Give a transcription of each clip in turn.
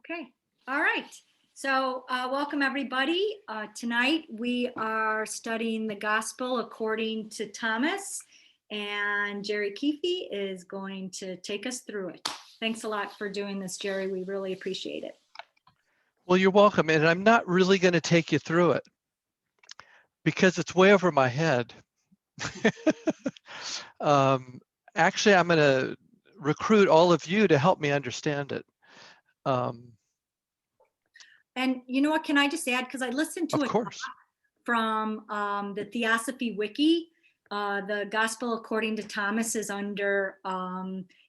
Okay, all right. So welcome everybody. Tonight we are studying the Gospel according to Thomas, and Gerry Kiffe is going to take us through it. Thanks a lot for doing this, Gerry. We really appreciate it. Well, you're welcome, and I'm not really going to take you through it because it's way over my head. Actually, I'm going to recruit all of you to help me understand it. And you know what, can I just add, because I listened to Of it course. from the Theosophy Wiki. The Gospel according to Thomas is under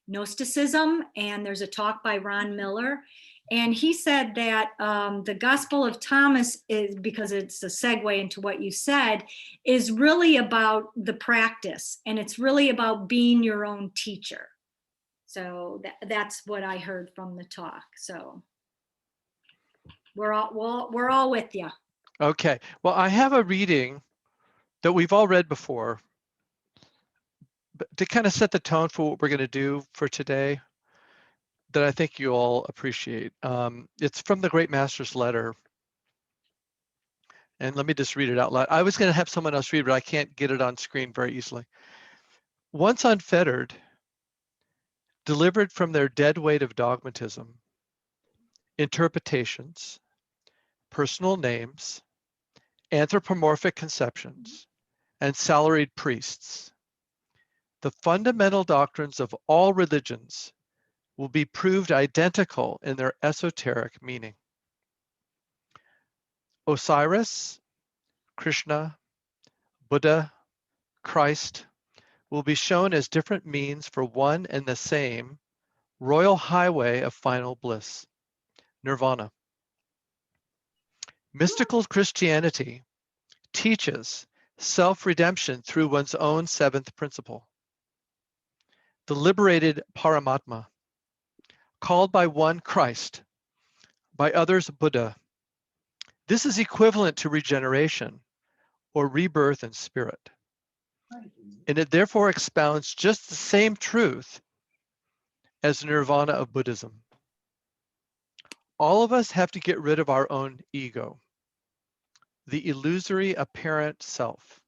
Gnosticism, and there's a talk by Ron Miller. And he said that the Gospel of Thomas is, because it's a segue into what you said, is really about the practice, and it's really about being your own teacher. So that's what I heard from the talk. So we're all with you. Okay. Well, I have a reading that we've all read before, but to kind of set the tone for what we're going to do for today, that I think you all appreciate. It's from the Great Master's letter. And let me just read it out loud. I was going to have someone else read, but I can't get it on screen very easily. Once unfettered, delivered from their dead weight of dogmatism, interpretations, personal names, anthropomorphic conceptions, and salaried priests, the fundamental doctrines of all religions will be proved identical in their esoteric meaning. Osiris, Krishna, Buddha, Christ will be shown as different means for one and the same royal highway of final bliss, nirvana. Mystical Christianity teaches self-redemption through one's own seventh principle. The liberated Paramatma, called by one Christ, by others Buddha. This is equivalent to regeneration or rebirth in spirit. And it therefore expounds just the same truth as nirvana of Buddhism. All of us have to get rid of our own ego, the illusory apparent self,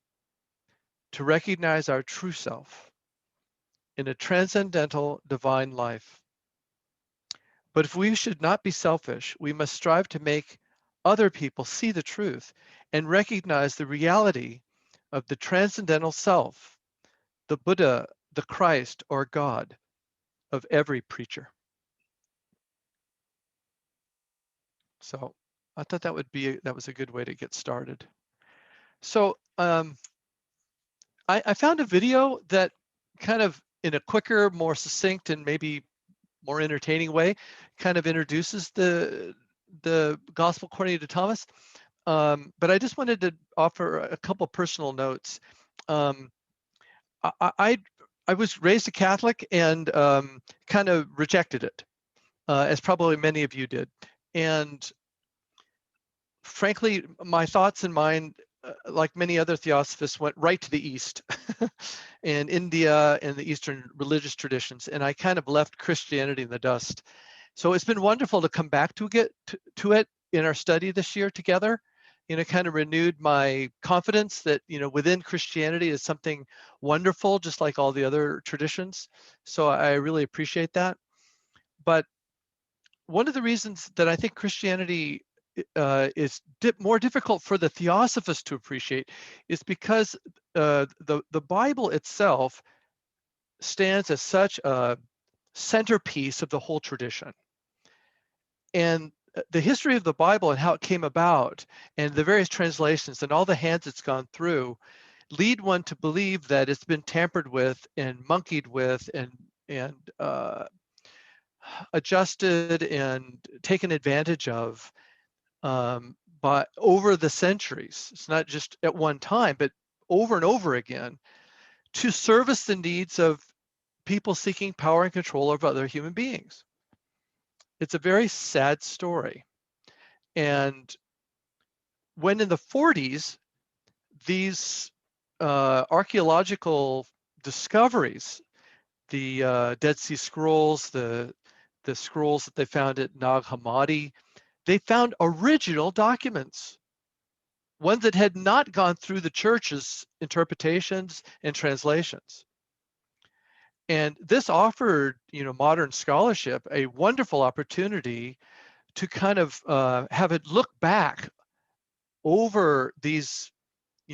to recognize our true self in a transcendental divine life. But if we should not be selfish, we must strive to make other people see the truth and recognize the reality of the transcendental self, the Buddha, the Christ, or God of every preacher. So I thought that was a good way to get started. So I found a video that kind of in a quicker, more succinct, and maybe more entertaining way, kind of introduces the Gospel according to Thomas. But I just wanted to offer a couple personal notes. I was raised a Catholic and kind of rejected it, as probably many of you did. And frankly, my thoughts and mind, like many other theosophists, went right to the East and India and the Eastern religious traditions. And I kind of left Christianity in the dust. So it's been wonderful to come back to it in our study this year together. Kind of renewed my confidence that, within Christianity is something wonderful, just like all the other traditions. So I really appreciate that. But one of the reasons that I think Christianity is more difficult for the theosophists to appreciate is because the Bible itself stands as such a centerpiece of the whole tradition. And the history of the Bible and how it came about and the various translations and all the hands it's gone through lead one to believe that it's been tampered with and monkeyed with and adjusted and taken advantage of but over the centuries. It's not just at one time, but over and over again, to service the needs of people seeking power and control over other human beings. It's a very sad story. And when in the 40s, these archaeological discoveries, the Dead Sea Scrolls, the the scrolls that they found at Nag Hammadi, they found original documents, ones that had not gone through the church's interpretations and translations. And this offered, modern scholarship a wonderful opportunity to kind of have it look back over these,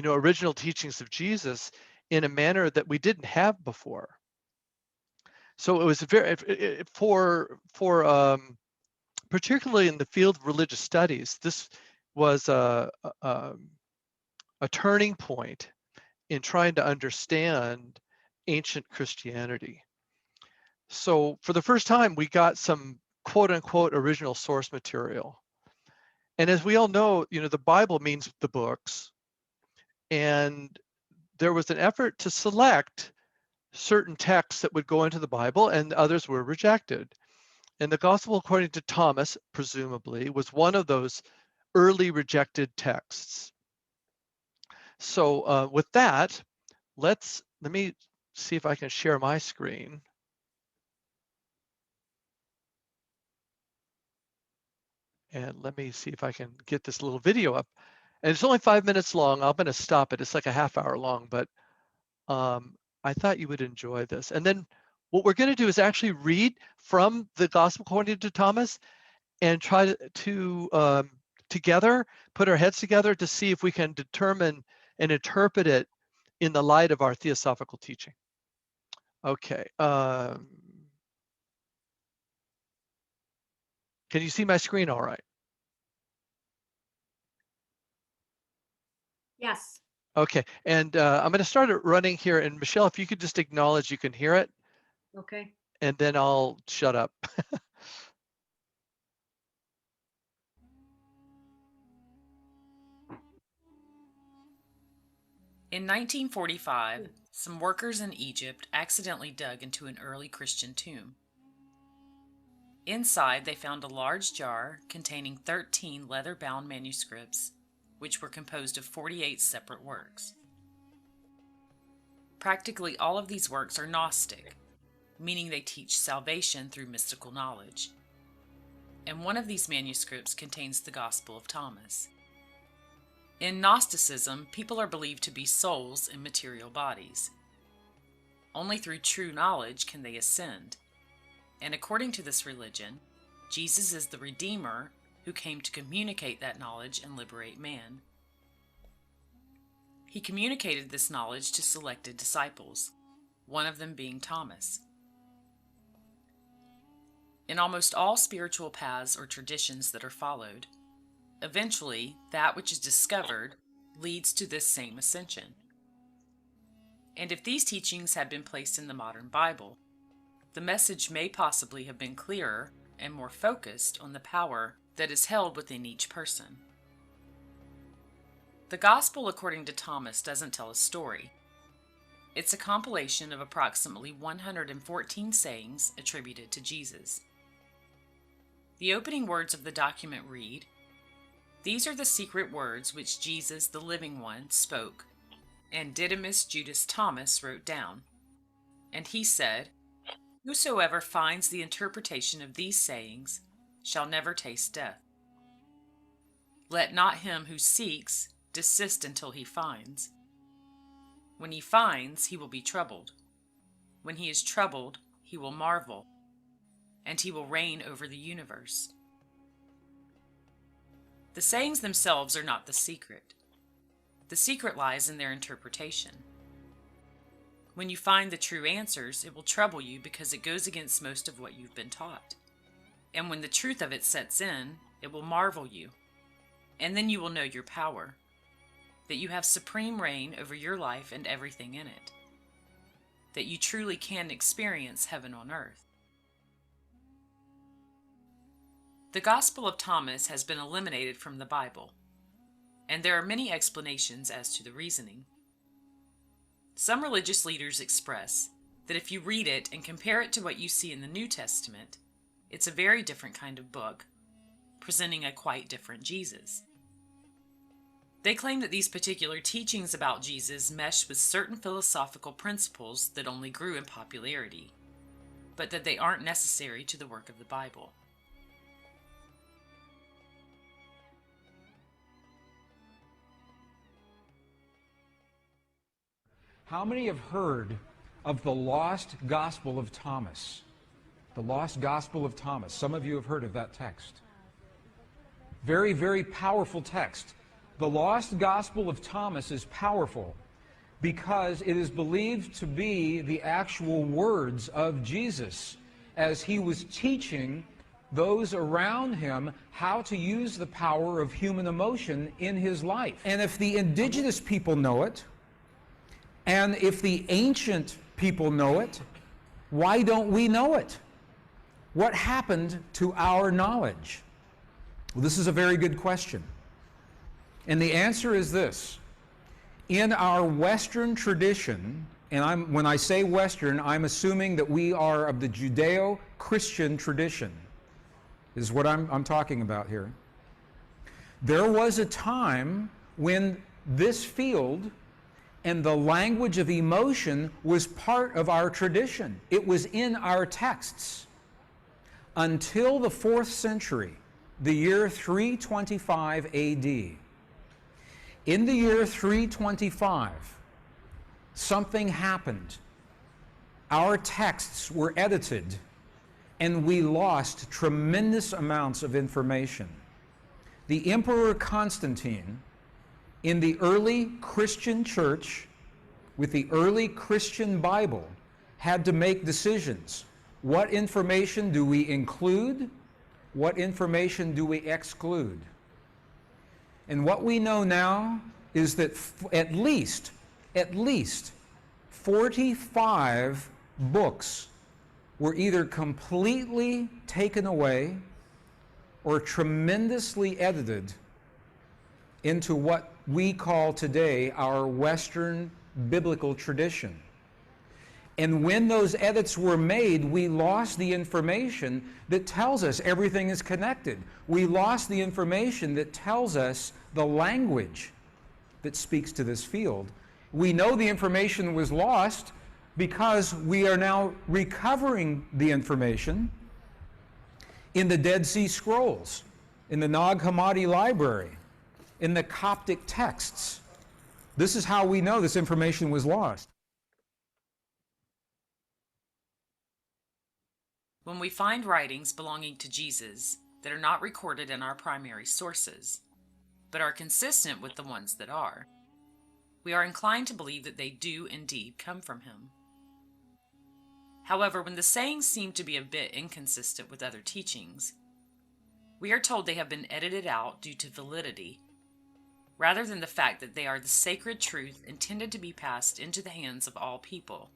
original teachings of Jesus in a manner that we didn't have before. So it was particularly in the field of religious studies, this was a turning point in trying to understand ancient Christianity. So for the first time, we got some quote unquote original source material. And as we all know, the Bible means the books. And there was an effort to select certain texts that would go into the Bible, and others were rejected. And the Gospel according to Thomas, presumably, was one of those early rejected texts. So with that, let me see if I can share my screen. And let me see if I can get this little video up. And it's only 5 minutes long. I'm going to stop it. It's like a half hour long, but I thought you would enjoy this. And then what we're going to do is actually read from the Gospel according to Thomas and try to together put our heads together to see if we can determine and interpret it in the light of our theosophical teaching. Okay. Can you see my screen all right? Yes. Okay, and I'm going to start it running here. And Michelle, if you could just acknowledge you can hear it. Okay. And then I'll shut up. In 1945, some workers in Egypt accidentally dug into an early Christian tomb. Inside, they found a large jar containing 13 leather-bound manuscripts, which were composed of 48 separate works. Practically all of these works are Gnostic, meaning they teach salvation through mystical knowledge. And one of these manuscripts contains the Gospel of Thomas. In Gnosticism, people are believed to be souls in material bodies. Only through true knowledge can they ascend. And according to this religion, Jesus is the Redeemer who came to communicate that knowledge and liberate man. He communicated this knowledge to selected disciples, one of them being Thomas. In almost all spiritual paths or traditions that are followed, eventually that which is discovered leads to this same ascension. And if these teachings had been placed in the modern Bible, the message may possibly have been clearer and more focused on the power that is held within each person. The Gospel according to Thomas doesn't tell a story. It's a compilation of approximately 114 sayings attributed to Jesus. The opening words of the document read, "These are the secret words which Jesus, the living one, spoke, and Didymus Judas Thomas wrote down. And he said, Whosoever finds the interpretation of these sayings shall never taste death. Let not him who seeks desist until he finds. When he finds, he will be troubled. When he is troubled, he will marvel, and he will reign over the universe." The sayings themselves are not the secret. The secret lies in their interpretation. When you find the true answers, it will trouble you because it goes against most of what you've been taught. And when the truth of it sets in, it will marvel you. And then you will know your power, that you have supreme reign over your life and everything in it, that you truly can experience heaven on earth. The Gospel of Thomas has been eliminated from the Bible, and there are many explanations as to the reasoning. Some religious leaders express that if you read it and compare it to what you see in the New Testament, it's a very different kind of book, presenting a quite different Jesus. They claim that these particular teachings about Jesus mesh with certain philosophical principles that only grew in popularity. but that they aren't necessary to the work of the Bible. How many have heard of the lost Gospel of Thomas? The lost Gospel of Thomas. Some of you have heard of that text. Very, very powerful text. The lost Gospel of Thomas is powerful because it is believed to be the actual words of Jesus as he was teaching those around him how to use the power of human emotion in his life. And if the indigenous people know it, and if the ancient people know it, why don't we know it? What happened to our knowledge? Well, this is a very good question. And the answer is this. In our Western tradition, and when I say Western, I'm assuming that we are of the Judeo-Christian tradition, is what I'm talking about here. There was a time when this field and the language of emotion was part of our tradition. It was in our texts. Until the 4th century, the year 325 AD. In the year 325, something happened. Our texts were edited, and we lost tremendous amounts of information. The Emperor Constantine, in the early Christian church, with the early Christian Bible, had to make decisions. What information do we include? What information do we exclude? And what we know now is that at least 45 books were either completely taken away or tremendously edited into what we call today our Western biblical tradition. And when those edits were made, we lost the information that tells us everything is connected. We lost the information that tells us the language that speaks to this field. We know the information was lost because we are now recovering the information in the Dead Sea Scrolls, in the Nag Hammadi Library, in the Coptic texts. This is how we know this information was lost. When we find writings belonging to Jesus that are not recorded in our primary sources, but are consistent with the ones that are, we are inclined to believe that they do indeed come from him. However, when the sayings seem to be a bit inconsistent with other teachings, we are told they have been edited out due to validity, rather than the fact that they are the sacred truth intended to be passed into the hands of all people,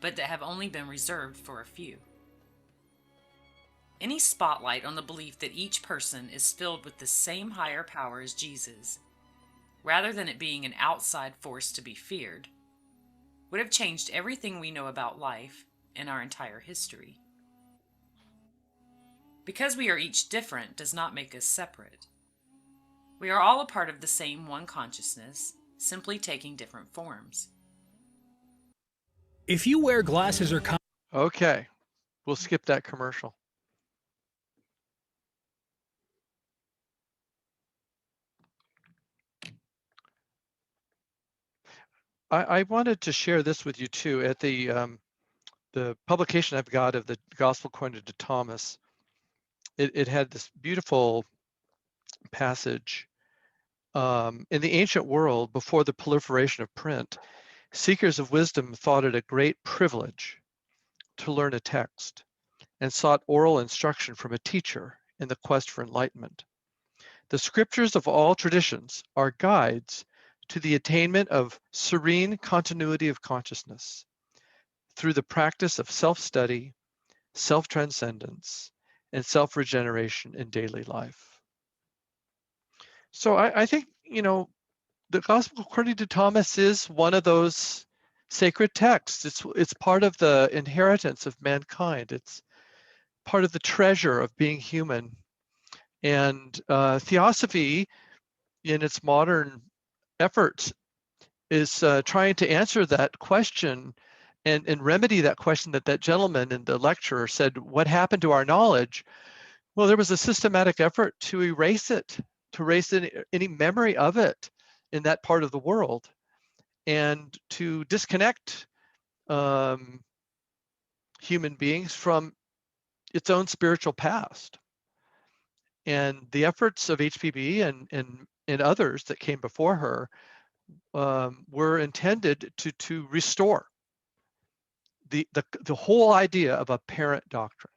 but that have only been reserved for a few. Any spotlight on the belief that each person is filled with the same higher power as Jesus, rather than it being an outside force to be feared, would have changed everything we know about life and our entire history. Because we are each different does not make us separate. We are all a part of the same one consciousness, simply taking different forms. If you wear glasses or Okay, we'll skip that commercial. I wanted to share this with you too. At the publication I've got of the Gospel according to Thomas, it had this beautiful passage. In the ancient world, before the proliferation of print, seekers of wisdom thought it a great privilege to learn a text and sought oral instruction from a teacher in the quest for enlightenment. The scriptures of all traditions are guides to the attainment of serene continuity of consciousness through the practice of self-study, self-transcendence, and self-regeneration in daily life. So I think, you know, the Gospel according to Thomas is one of those sacred texts. It's part of the inheritance of mankind. It's part of the treasure of being human. And Theosophy, in its modern efforts, is trying to answer that question and remedy that question that that gentleman in the lecture said, what happened to our knowledge? Well, there was a systematic effort to erase it, to erase any memory of it in that part of the world, and to disconnect human beings from its own spiritual past. And the efforts of HPB and others that came before her were intended to restore the whole idea of a parent doctrine.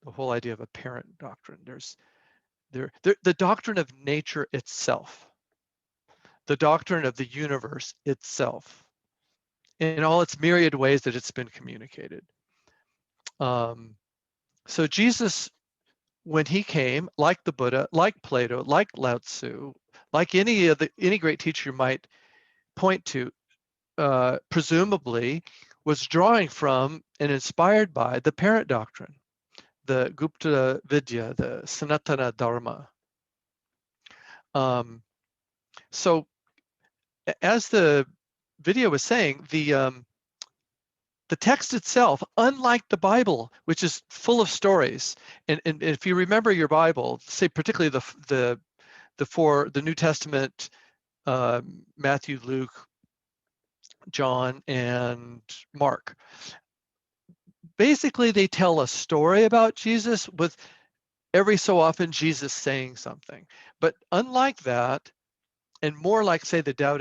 The whole idea of a parent doctrine. There's the doctrine of nature itself, the doctrine of the universe itself, in all its myriad ways that it's been communicated. So Jesus, when he came, like the Buddha, like Plato, like Lao Tzu, like any great teacher you might point to, presumably was drawing from and inspired by the parent doctrine, the Gupta Vidya, the Sanatana Dharma. So as the video was saying, the text itself, unlike the Bible, which is full of stories, and if you remember your Bible, say particularly the New Testament, Matthew, Luke, John, and Mark, basically they tell a story about Jesus with every so often Jesus saying something. But unlike that, and more like, say, the Tao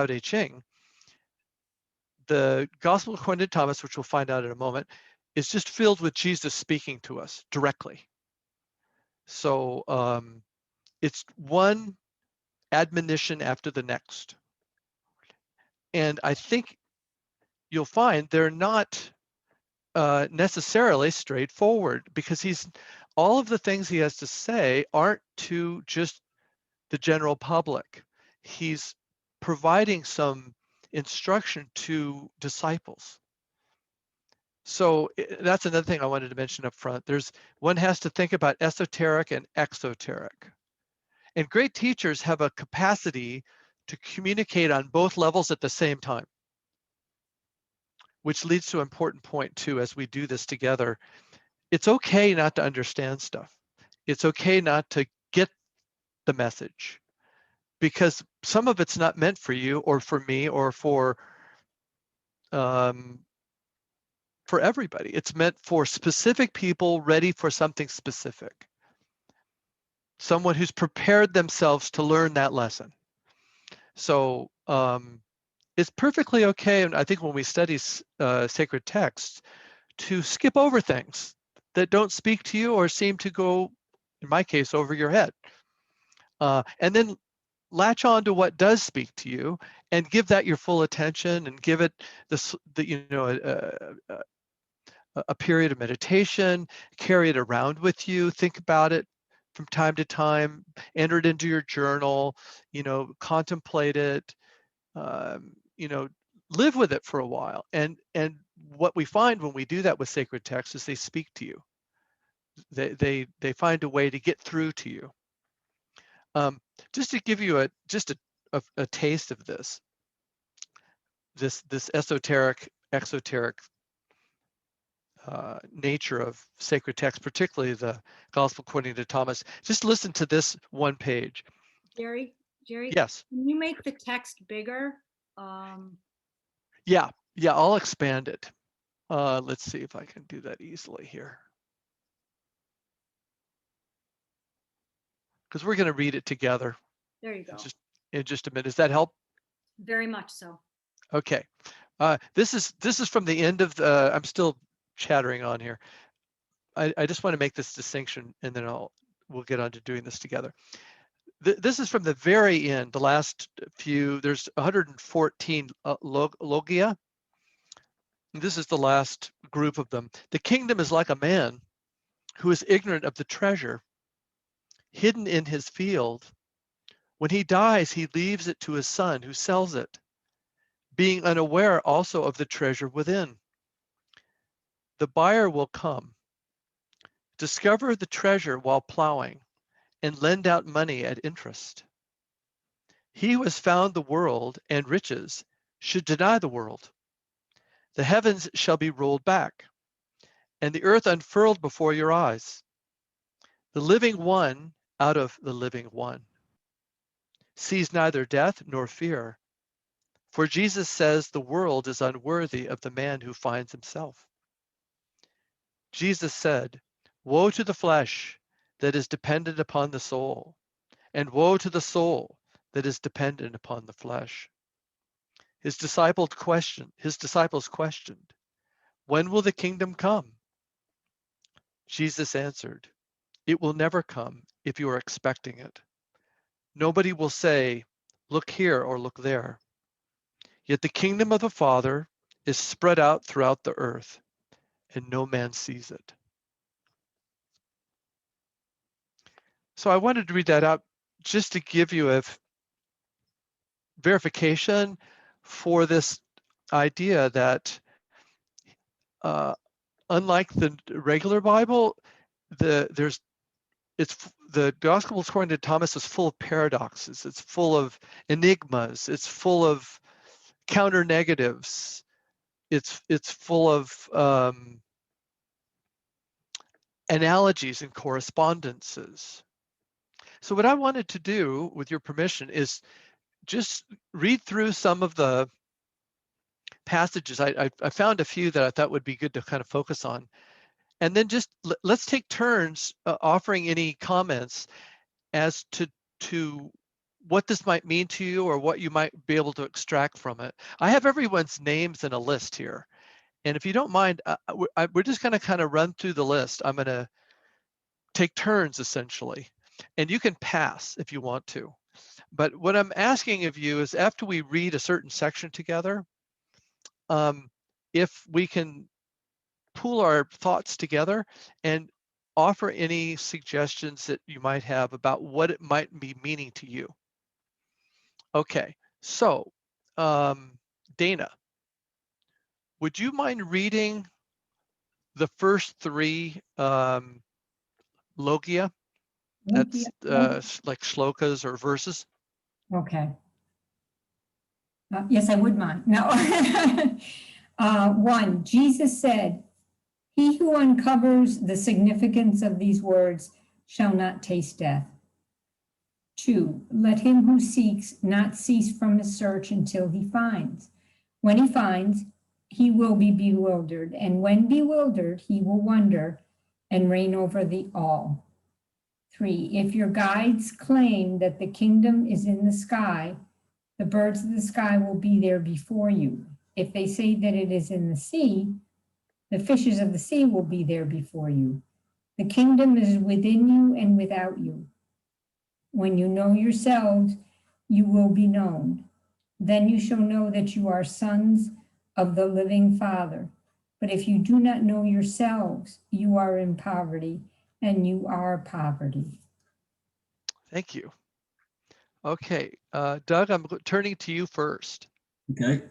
Te Ching, the Gospel according to Thomas, which we'll find out in a moment, is just filled with Jesus speaking to us directly. So it's one admonition after the next. And I think you'll find they're not necessarily straightforward, because all of the things he has to say aren't to just the general public. He's providing some instruction to disciples. So that's another thing I wanted to mention up front. One has to think about esoteric and exoteric. And great teachers have a capacity to communicate on both levels at the same time, which leads to an important point too, as we do this together. It's okay not to understand stuff. It's okay not to get the message, because some of it's not meant for you or for me or for everybody. It's meant for specific people ready for something specific. Someone who's prepared themselves to learn that lesson. So it's perfectly okay, and I think when we study sacred texts, to skip over things that don't speak to you or seem to go, in my case, over your head. And then latch on to what does speak to you and give that your full attention, and give it a period of meditation, carry it around with you, think about it from time to time, enter it into your journal, contemplate it, live with it for a while. And what we find when we do that with sacred texts is they speak to you. They find a way to get through to you. Just to give you a taste of this esoteric, exoteric nature of sacred text, particularly the Gospel according to Thomas, just listen to this one page. Gerry, yes, can you make the text bigger? Yeah, I'll expand it. Let's see if I can do that easily here, because we're going to read it together. There you go. In just a minute. Does that help? Very much so. Okay. This is from the end of the. I'm still chattering on here. I just want to make this distinction, and then we'll get on to doing this together. This is from the very end, the last few. There's 114 logia. This is the last group of them. The kingdom is like a man who is ignorant of the treasure hidden in his field. When he dies, he leaves it to his son, who sells it, being unaware also of the treasure within. The buyer will come, discover the treasure while plowing, and lend out money at interest. He who has found the world and riches should deny the world The heavens shall be rolled back, and the earth unfurled before your eyes. The living one out of the living one sees neither death nor fear. For Jesus says the world is unworthy of the man who finds himself. Jesus said, woe to the flesh that is dependent upon the soul, and woe to the soul that is dependent upon the flesh. His disciples questioned, when will the kingdom come? Jesus answered, it will never come if you are expecting it. Nobody will say, look here or look there. Yet the kingdom of the Father is spread out throughout the earth, and no man sees it. So I wanted to read that out just to give you a verification for this idea that unlike the regular Bible, the Gospel according to Thomas is full of paradoxes. It's full of enigmas. It's full of counter negatives. It's full of analogies and correspondences. So what I wanted to do, with your permission, is just read through some of the passages. I found a few that I thought would be good to kind of focus on. And then just let's take turns offering any comments as to what this might mean to you or what you might be able to extract from it. I have everyone's names in a list here. And if you don't mind, we're just going to kind of run through the list. I'm going to take turns essentially. And you can pass if you want to. But what I'm asking of you is after we read a certain section together, if we can pool our thoughts together and offer any suggestions that you might have about what it might be meaning to you. Okay, so Dana, would you mind reading the first three logia? That's like shlokas or verses. Okay. Yes, I would mind. No. 1, Jesus said, he who uncovers the significance of these words shall not taste death. 2, let him who seeks not cease from his search until he finds. When he finds, he will be bewildered, and when bewildered, he will wonder and reign over the all. 3, if your guides claim that the kingdom is in the sky, the birds of the sky will be there before you. If they say that it is in the sea, the fishes of the sea will be there before you. The kingdom is within you and without you. When you know yourselves, you will be known. Then you shall know that you are sons of the living Father. But if you do not know yourselves, you are in poverty, and you are poverty. Thank you. Okay, Doug, I'm turning to you first. Okay.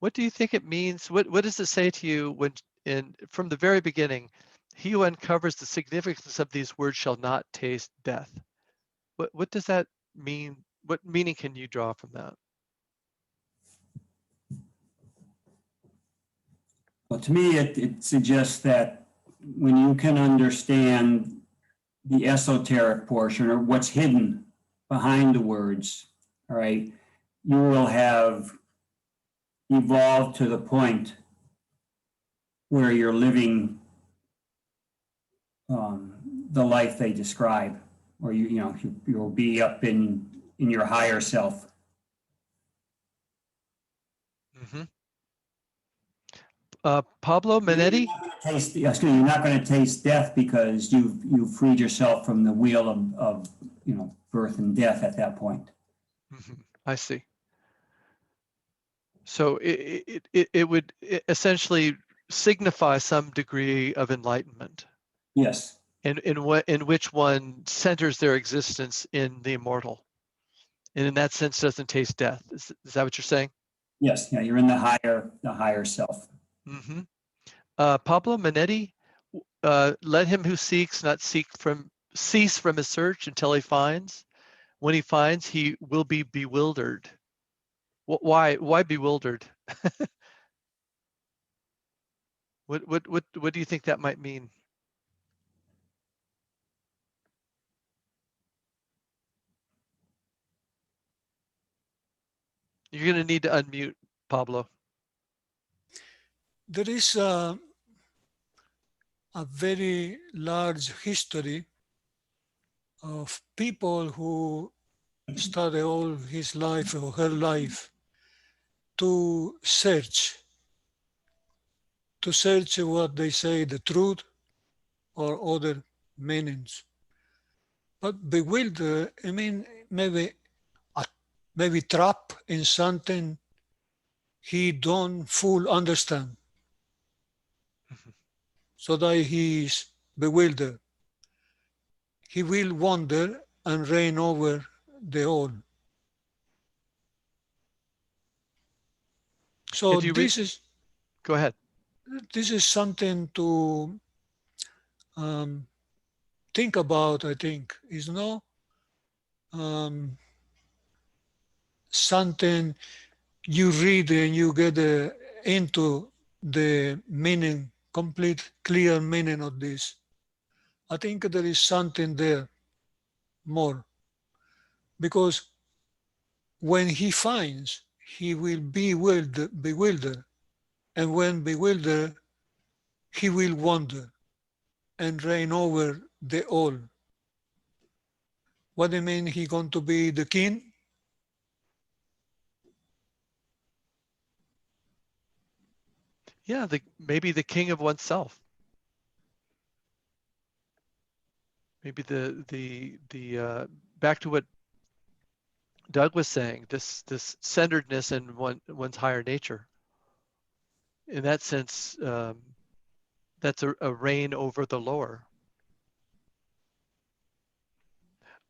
What do you think it means? What does it say to you when, from the very beginning, he who uncovers the significance of these words shall not taste death? What does that mean? What meaning can you draw from that? Well, to me, it suggests that when you can understand the esoteric portion or what's hidden behind the words, all right, you will have evolved to the point where you're living the life they describe, or you'll be up in your higher self. Mm-hmm. Pablo Manetti? You're not going to taste death because you've freed yourself from the wheel of birth and death at that point. Mm-hmm. I see. So it would essentially signify some degree of enlightenment. Yes. In which one centers their existence in the immortal, and in that sense doesn't taste death. Is that what you're saying? Yes. Yeah, you're in the higher self. Mm-hmm. Pablo Manetti, let him who seeks not cease from his search until he finds. When he finds, he will be bewildered. Why bewildered? What do you think that might mean? You're going to need to unmute, Pablo. There is a very large history of people who study all his life or her life to search what they say the truth or other meanings. But bewilder, I mean, maybe trap in something he don't full understand. So that he is bewildered. He will wander and reign over the whole. So Go ahead. This is something to think about, I think. Is no something you read and you get into the meaning, complete, clear meaning of this. I think there is something there more. Because when he finds, he will be bewildered. And when bewildered, he will wander and reign over the all. What do you mean he going to be the king? Yeah, maybe the king of oneself. Maybe the back to what Doug was saying, this centeredness in one's higher nature. In that sense, that's a reign over the lower.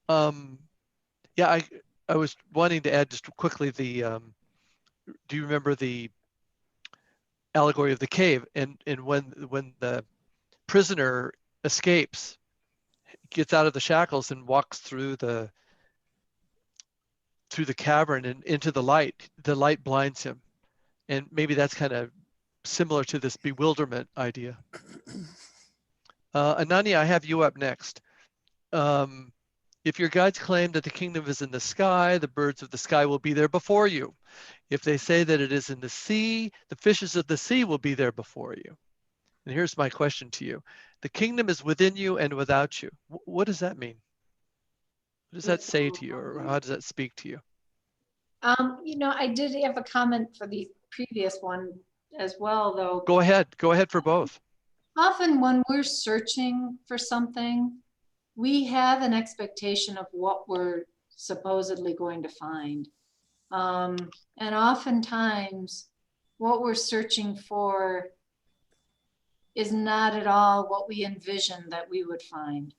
Yeah, I was wanting to add just quickly do you remember the allegory of the cave? And when the prisoner escapes, gets out of the shackles and walks through the cavern and into the light blinds him. And maybe that's kind of similar to this bewilderment idea. Ananya, I have you up next. If your guides claim that the kingdom is in the sky, the birds of the sky will be there before you. If they say that it is in the sea, the fishes of the sea will be there before you. And here's my question to you. The kingdom is within you and without you. What does that mean? What does that say to you, or how does that speak to you? I did have a comment for the previous one as well, though. Go ahead for both. Often when we're searching for something, we have an expectation of what we're supposedly going to find. And oftentimes what we're searching for is not at all what we envision that we would find.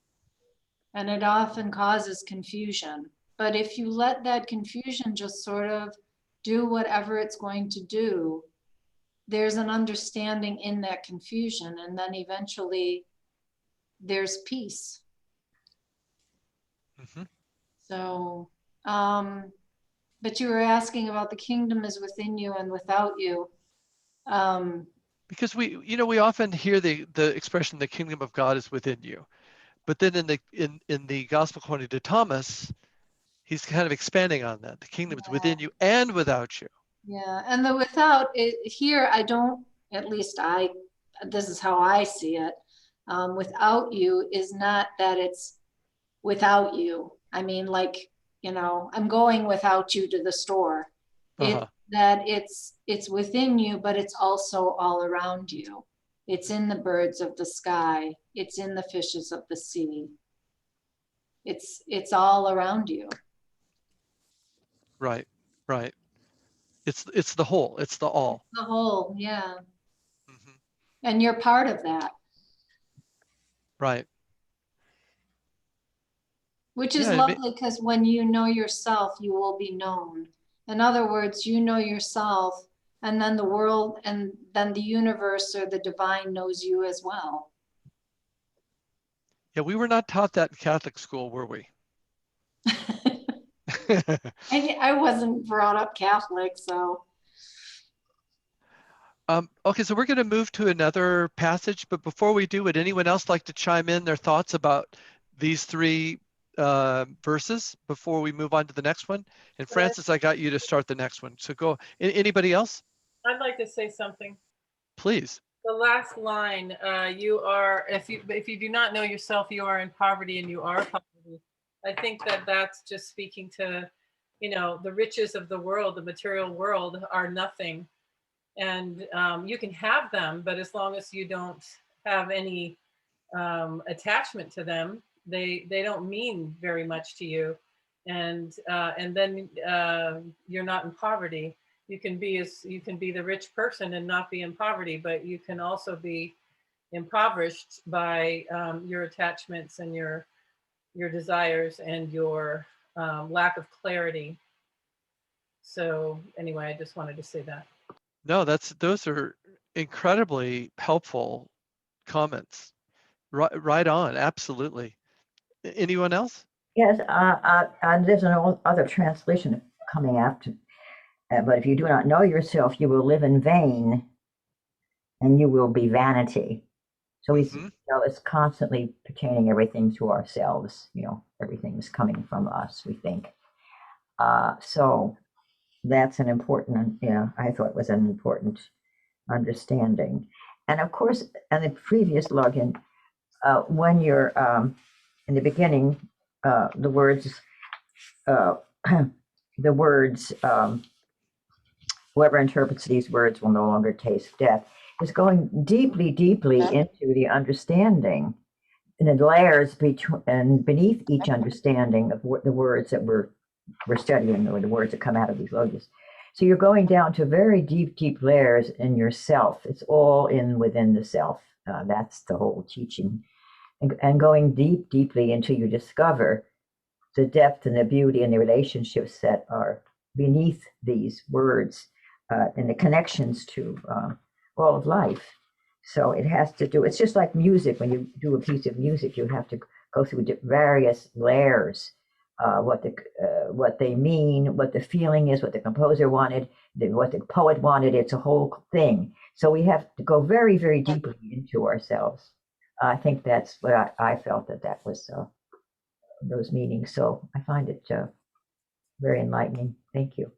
And it often causes confusion. But if you let that confusion just sort of do whatever it's going to do, there's an understanding in that confusion, and then eventually there's peace. Mm-hmm. So, but you were asking about the kingdom is within you and without you. Because we often hear the expression the kingdom of God is within you. But then in the gospel according to Thomas, he's kind of expanding on that. The kingdom is within you and without you. Yeah, and the without here, I don't, at least this is how I see it. Without you is not that it's without you. I mean, like, I'm going without you to the store. It's that it's within you, but it's also all around you. It's in the birds of the sky. It's in the fishes of the sea. It's all around you. Right. It's the whole. It's the all. The whole, yeah. Mm-hmm. And you're part of that. Right. Which is lovely, because when you know yourself, you will be known. In other words, you know yourself, and then the world, and then the universe or the divine knows you as well. Yeah, we were not taught that in Catholic school, were we? I wasn't brought up Catholic, so. Okay, so we're going to move to another passage, but before we do, would anyone else like to chime in their thoughts about these three verses before we move on to the next one? And Francis, I got you to start the next one. So go. Anybody else? I'd like to say something. Please. The last line, you are, if you do not know yourself, you are in poverty and you are poverty. I think that that's just speaking to, the riches of the world, the material world are nothing. And you can have them, but as long as you don't have any attachment to them, they don't mean very much to you. And then you're not in poverty. You can be the rich person and not be in poverty, but you can also be impoverished by your attachments and your desires and your lack of clarity. So anyway, I just wanted to say that. No, those are incredibly helpful comments. Right on, absolutely. Anyone else? Yes, there's an other translation coming after. But if you do not know yourself, you will live in vain, and you will be vanity. So it's constantly pertaining everything to ourselves. Everything is coming from us, we think. So that's an important. I thought was an important understanding. And of course, in the previous login, when you're in the beginning, the words. The words, whoever interprets these words will no longer taste death, is going deeply, deeply into the understanding and the layers between and beneath each understanding of the words that we're studying, or the words that come out of these logos. So you're going down to very deep, deep layers in yourself. It's all within the self. That's the whole teaching. And going deeply until you discover the depth and the beauty and the relationships that are beneath these words and the connections to all of life. So it has to do, it's just like music. When you do a piece of music, you have to go through various layers, what they mean, what the feeling is, what the composer wanted, what the poet wanted. It's a whole thing. So we have to go very, very deeply into ourselves. I think that's what I felt that was those meanings. So I find it very enlightening. Thank you.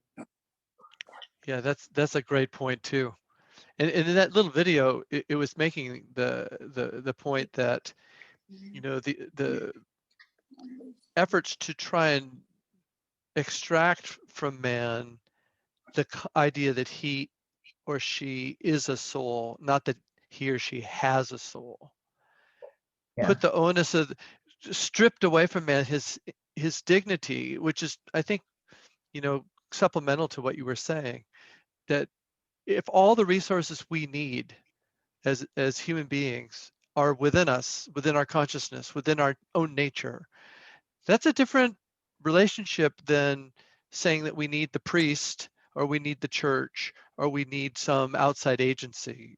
Yeah, that's a great point too. And in that little video, it was making the point that the efforts to try and extract from man the idea that he or she is a soul, not that he or she has a soul. Yeah. Put the onus of stripped away from man his dignity, which is, I think, supplemental to what you were saying, that if all the resources we need as human beings are within us, within our consciousness, within our own nature, that's a different relationship than saying that we need the priest, or we need the church, or we need some outside agency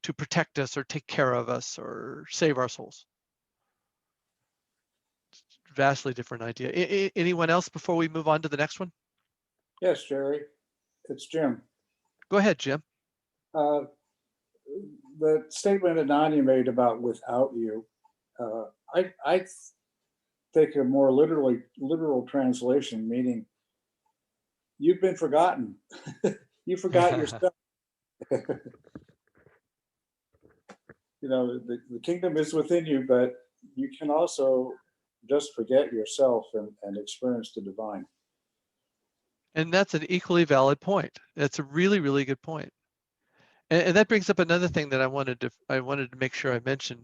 to protect us or take care of us or save our souls. Vastly different idea. Anyone else before we move on to the next one? Yes, Gerry. It's Jim. Go ahead, Jim. The statement that Nanya made about "without you," I think a more literal translation, meaning you've been forgotten. You forgot yourself. The kingdom is within you, but you can also just forget yourself and experience the divine. And that's an equally valid point. That's a really, really good point. And that brings up another thing that I wanted to make sure I mentioned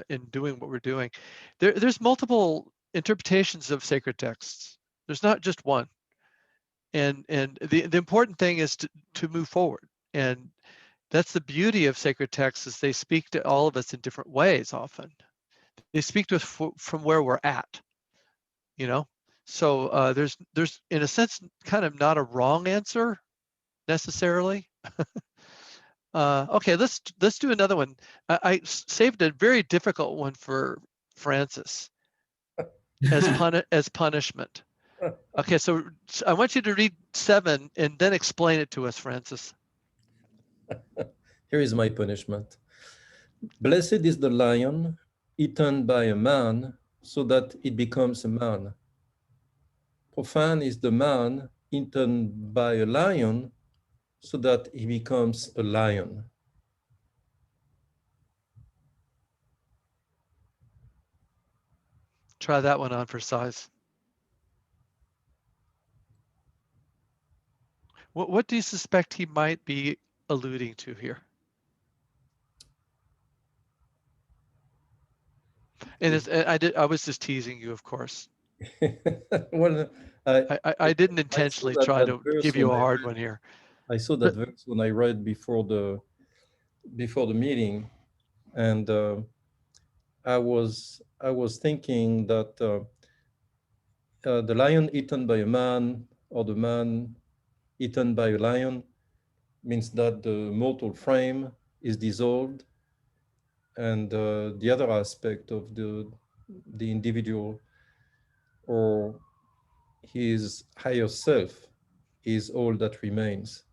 in doing what we're doing. There's multiple interpretations of sacred texts. There's not just one. And the important thing is to move forward. And that's the beauty of sacred texts, is they speak to all of us in different ways often. They speak to us from where we're at, So there's in a sense kind of not a wrong answer necessarily. Okay, let's do another one. I saved a very difficult one for Francis as punishment. Okay, so I want you to read 7 and then explain it to us, Francis. Here is my punishment. Blessed is the lion eaten by a man so that it becomes a man. Profane is the man eaten by a lion so that he becomes a lion. Try that one on for size. What do you suspect he might be alluding to here? And I was just teasing you, of course. Well, I didn't intentionally try to give you a hard one here. I saw that verse when I read before the meeting, and I was thinking that the lion eaten by a man or the man eaten by a lion means that the mortal frame is dissolved, and the other aspect of the individual or his higher self is all that remains.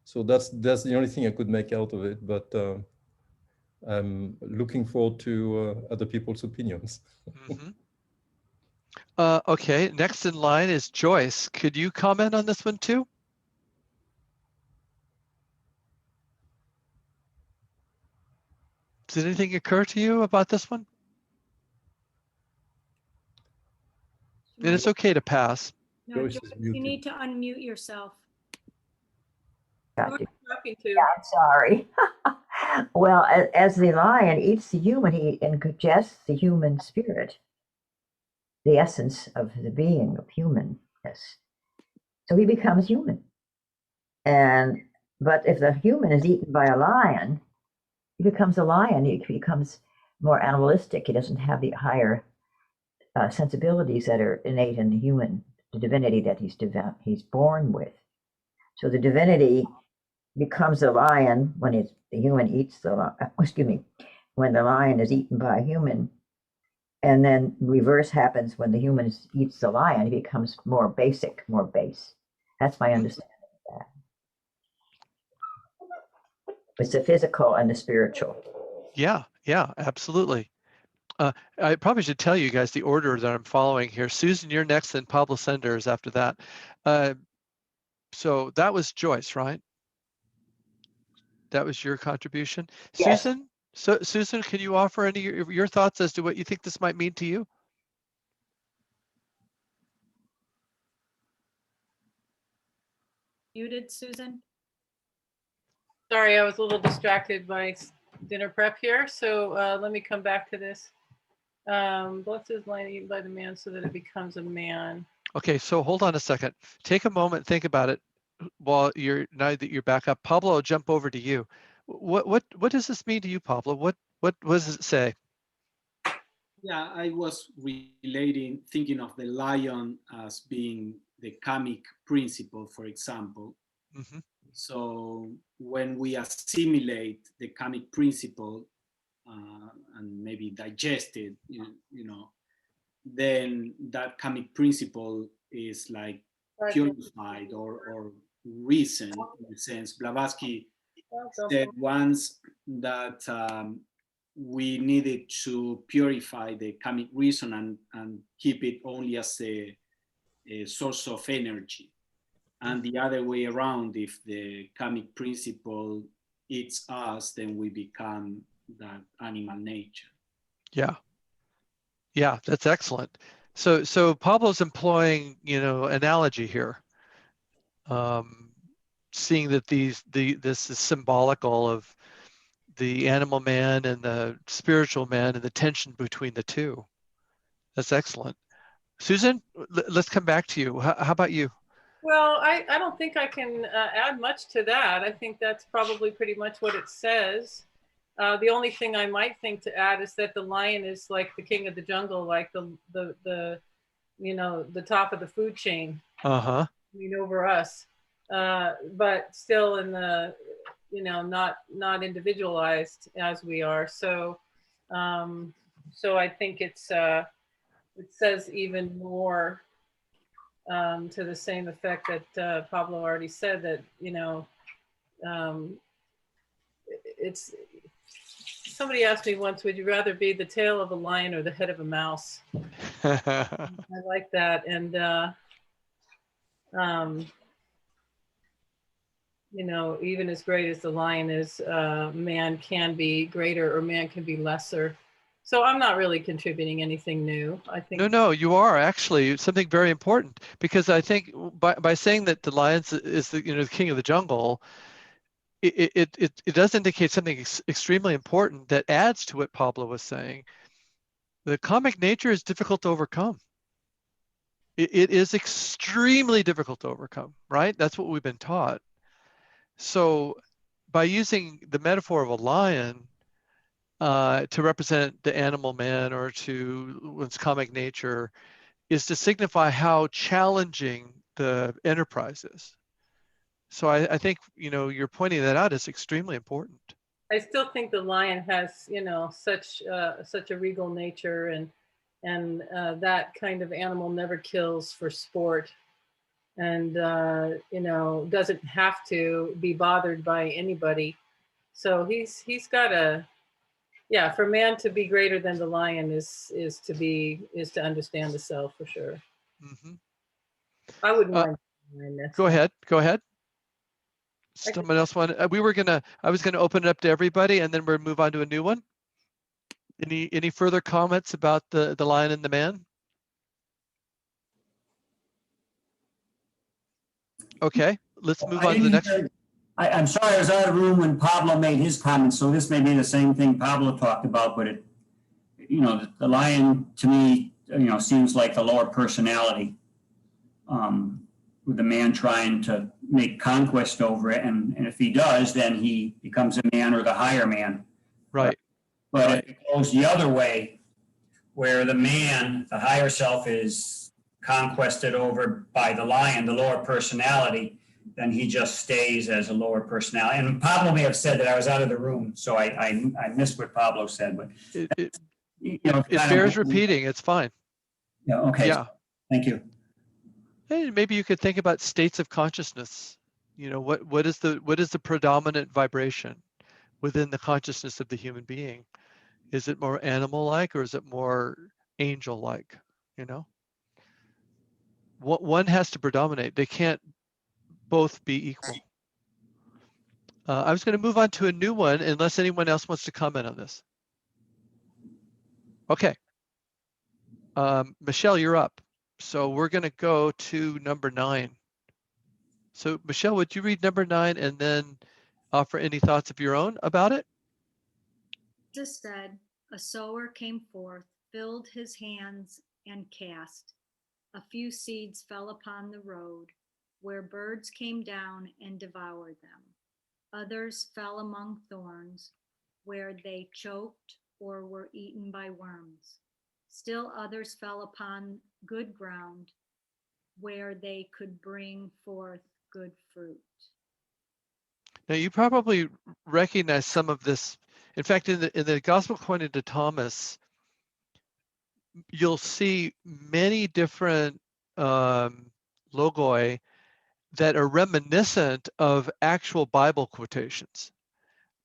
So that's the only thing I could make out of it, but I'm looking forward to other people's opinions. Mm-hmm. Okay, next in line is Joyce. Could you comment on this one too? Did anything occur to you about this one? And it's okay to pass. No, Joyce Joyce, is you muted. need to unmute yourself. Got Who are you. you talking to? Yeah, I'm sorry. Well, as the lion eats the human, he ingests the human spirit, the essence of the being of humanness. So he becomes human. But if the human is eaten by a lion, he becomes a lion. He becomes more animalistic. He doesn't have the higher sensibilities that are innate in the human, the divinity that he's born with. So the divinity becomes a lion when the human eats when the lion is eaten by a human, and then reverse happens when the human eats the lion. He becomes more basic, more base. That's my understanding of that. It's the physical and the spiritual. Yeah, absolutely. I probably should tell you guys the order that I'm following here. Susan, you're next, and Pablo Sender is after that. So that was Joyce, right? That was your contribution. Yes. Susan, so Susan, can you offer any of your thoughts as to what you think this might mean to you? Muted, Susan? Sorry, I was a little distracted by dinner prep here. So let me come back to this. Blessed is the lion eaten by the man so that it becomes a man. Okay, so hold on a second. Take a moment, think about it while now that you're back up. Pablo, I'll jump over to you. What does this mean to you, Pablo? What does it say? Yeah, I was thinking of the lion as being the kamic principle, for example. Mm-hmm. So when we assimilate the kamic principle and maybe digest it, then that kamic principle is like purified or reason in a sense. Blavatsky said once that we needed to purify the kamic reason and keep it only as a source of energy. And the other way around, if the kamic principle eats us, then we become that animal nature. Yeah, that's excellent. So Pablo's employing, analogy here, seeing that this is symbolical of the animal man and the spiritual man and the tension between the two. That's excellent. Susan, let's come back to you. How about you? Well, I don't think I can add much to that. I think that's probably pretty much what it says. The only thing I might think to add is that the lion is like the king of the jungle, like the top of the food chain. Uh-huh. Over us, but still in the not individualized as we are. So I think it says even more to the same effect that Pablo already said, that, you know, it's, somebody asked me once, would you rather be the tail of a lion or the head of a mouse? I like that. And, you know, even as great as the lion is, man can be greater or man can be lesser. So I'm not really contributing anything new. I think. No, you are actually something very important, because I think by saying that the lion is the, you know, the king of the jungle, it does indicate something extremely important that adds to what Pablo was saying. The comic nature is difficult to overcome. It is extremely difficult to overcome, right? That's what we've been taught. So by using the metaphor of a lion to represent the animal man, or to its comic nature, is to signify how challenging the enterprise is. So I think, you know, you're pointing that out is extremely important. I still think the lion has, you know, such a regal nature, and that kind of animal never kills for sport, and you know, doesn't have to be bothered by anybody. So he's got a, yeah, for man to be greater than the lion is to understand the self, for sure. Mm-hmm. I wouldn't mind. Go ahead. Someone else wanted, I was gonna open it up to everybody, and then we'll move on to a new one. Any further comments about the lion and the man? Okay, let's move on to the next. I'm sorry, I was out of the room when Pablo made his comments, so this may be the same thing Pablo talked about, but it, you know, the lion to me, you know, seems like the lower personality, with the man trying to make conquest over it, and if he does, then he becomes a man, or the higher man. Right. But if it goes the other way, where the man, the higher self, is conquested over by the lion, the lower personality, then he just stays as a lower personality. And Pablo may have said that, I was out of the room, so I missed what Pablo said, but you know, it bears repeating. It's fine. Yeah. Okay. Yeah. Thank you. Hey, maybe you could think about states of consciousness. You know, what is the predominant vibration within the consciousness of the human being? Is it more animal-like, or is it more angel-like? You know, one has to predominate. They can't both be equal. I was going to move on to a new one, unless anyone else wants to comment on this. Okay. Michelle, you're up. So we're going to go to number 9. So Michelle, would you read number 9 and then offer any thoughts of your own about it? Jesus said, a sower came forth, filled his hands, and cast. A few seeds fell upon the road, where birds came down and devoured them. Others fell among thorns, where they choked or were eaten by worms. Still others fell upon good ground, where they could bring forth good fruit. Now you probably recognize some of this. In fact, in the Gospel according to Thomas, you'll see many different logoi that are reminiscent of actual Bible quotations,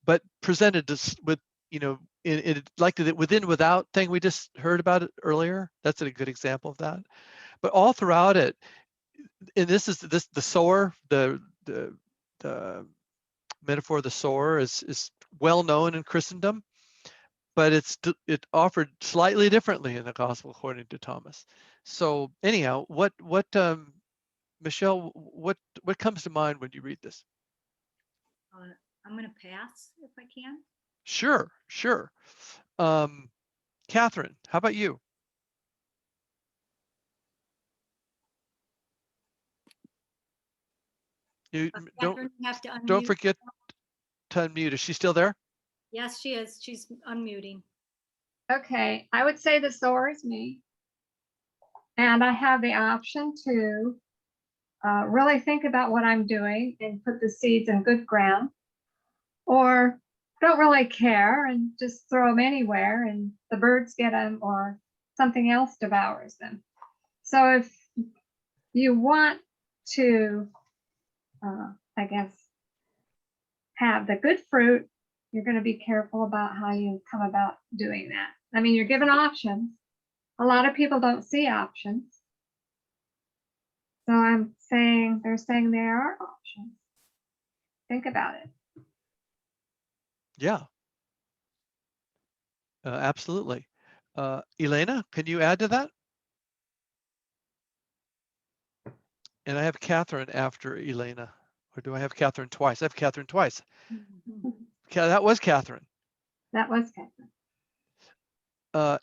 but presented with, you know, in like the within without thing we just heard about it earlier. That's a good example of that. But all throughout it, and this is the sower, the metaphor of the sower is well known in Christendom, but it offered slightly differently in the Gospel according to Thomas. So anyhow, Michelle, what comes to mind when you read this? I'm going to pass if I can. Sure. Catherine, how about you? Catherine, you have to unmute. Don't forget to unmute. Is she still there? Yes, she is. She's unmuting. Okay, I would say the sower is me. And I have the option to really think about what I'm doing and put the seeds in good ground, or don't really care and just throw them anywhere and the birds get them or something else devours them. So if you want to, I guess, have the good fruit, you're going to be careful about how you come about doing that. I mean, you're given options. A lot of people don't see options. So I'm saying, they're saying there are options. Think about it. Yeah, absolutely. Elena, can you add to that? And I have Catherine after Elena. Or do I have Catherine twice? I have Catherine twice. That was Catherine. That was Catherine.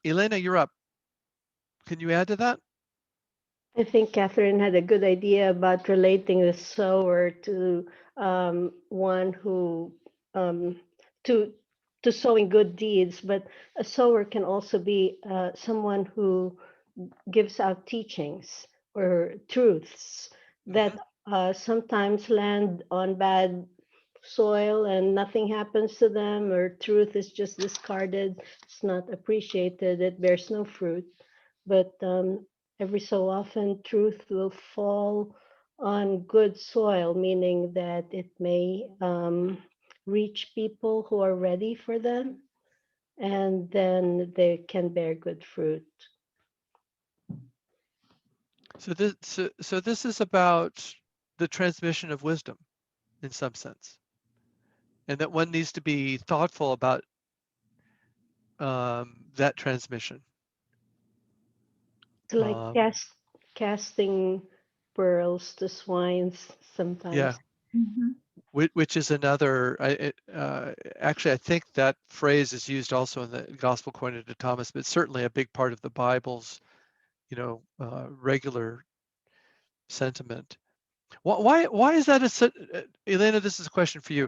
Elena, you're up. Can you add to that? I think Catherine had a good idea about relating the sower to one who to sowing good deeds, but a sower can also be someone who gives out teachings or truths that sometimes land on bad soil and nothing happens to them, or truth is just discarded, it's not appreciated, it bears no fruit. But every so often, truth will fall on good soil, meaning that it may reach people who are ready for them, and then they can bear good fruit. So this is about the transmission of wisdom in some sense, and that one needs to be thoughtful about that transmission. It's like casting pearls to swines sometimes. Yeah. Which is another, actually, I think that phrase is used also in the Gospel according to Thomas, but certainly a big part of the Bible's, regular sentiment. Why is that Elena, this is a question for you.